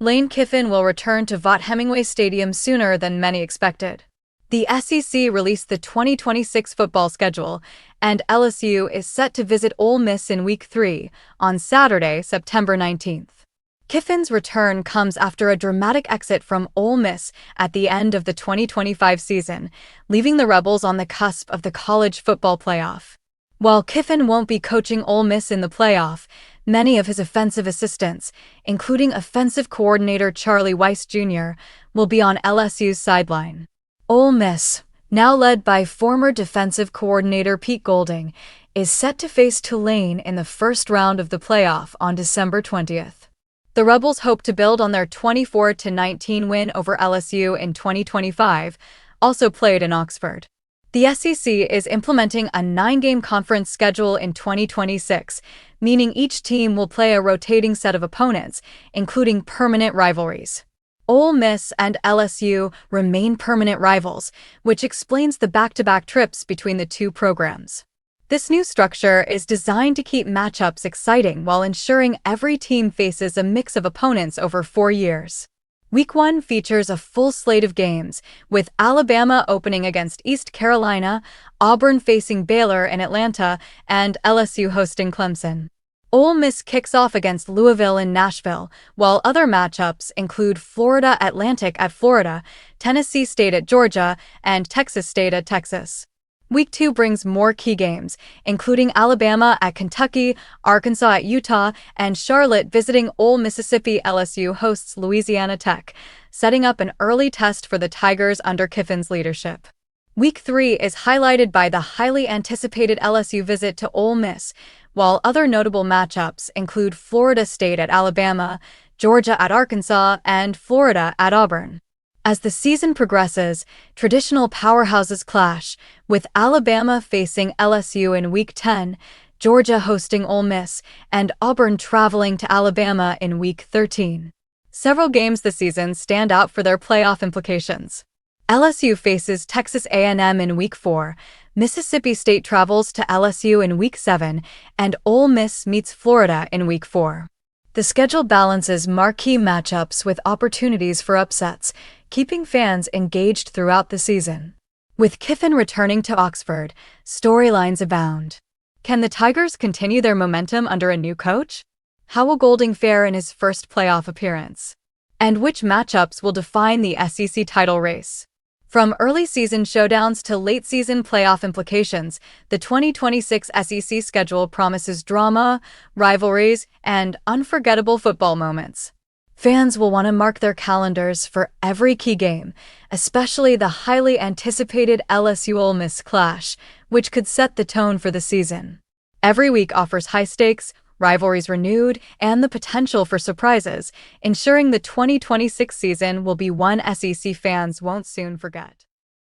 Lane Kiffin will return to Vaught-Hemingway Stadium sooner than many expected. The SEC released the 2026 football schedule, and LSU is set to visit Ole Miss in Week 3 on Saturday, September 19th. Kiffin's return comes after a dramatic exit from Ole Miss at the end of the 2025 season, leaving the Rebels on the cusp of the college football playoff. While Kiffin won't be coaching Ole Miss in the playoff, many of his offensive assistants, including offensive coordinator Charlie Weis Jr., will be on LSU's sideline. Ole Miss, now led by former defensive coordinator Pete Golding, is set to face Tulane in the first round of the playoff on December 20th. The Rebels hope to build on their 24-19 win over LSU in 2025, also played in Oxford. The SEC is implementing a 9-game conference schedule in 2026, meaning each team will play a rotating set of opponents, including permanent rivalries. Ole Miss and LSU remain permanent rivals, which explains the back-to-back trips between the two programs. This new structure is designed to keep matchups exciting while ensuring every team faces a mix of opponents over 4 years. Week 1 features a full slate of games, with Alabama opening against East Carolina, Auburn facing Baylor in Atlanta, and LSU hosting Clemson. Ole Miss kicks off against Louisville in Nashville, while other matchups include Florida Atlantic at Florida, Tennessee State at Georgia, and Texas State at Texas. Week 2 brings more key games, including Alabama at Kentucky, Arkansas at Utah, and Charlotte visiting Ole Mississippi. LSU hosts Louisiana Tech, setting up an early test for the Tigers under Kiffin's leadership. Week 3 is highlighted by the highly anticipated LSU visit to Ole Miss, while other notable matchups include Florida State at Alabama, Georgia at Arkansas, and Florida at Auburn. As the season progresses, traditional powerhouses clash, with Alabama facing LSU in Week 10, Georgia hosting Ole Miss, and Auburn traveling to Alabama in Week 13. Several games this season stand out for their playoff implications. LSU faces Texas A&M in Week 4, Mississippi State travels to LSU in Week 7, and Ole Miss meets Florida in Week 4. The schedule balances marquee matchups with opportunities for upsets, keeping fans engaged throughout the season. With Kiffin returning to Oxford, storylines abound. Can the Tigers continue their momentum under a new coach? How will Golding fare in his first playoff appearance? And which matchups will define the SEC title race? From early season showdowns to late season playoff implications, the 2026 SEC schedule promises drama, rivalries, and unforgettable football moments. Fans will want to mark their calendars for every key game, especially the highly anticipated LSU-Ole Miss clash, which could set the tone for the season. Every week offers high stakes, rivalries renewed, and the potential for surprises, ensuring the 2026 season will be one SEC fans won't soon forget.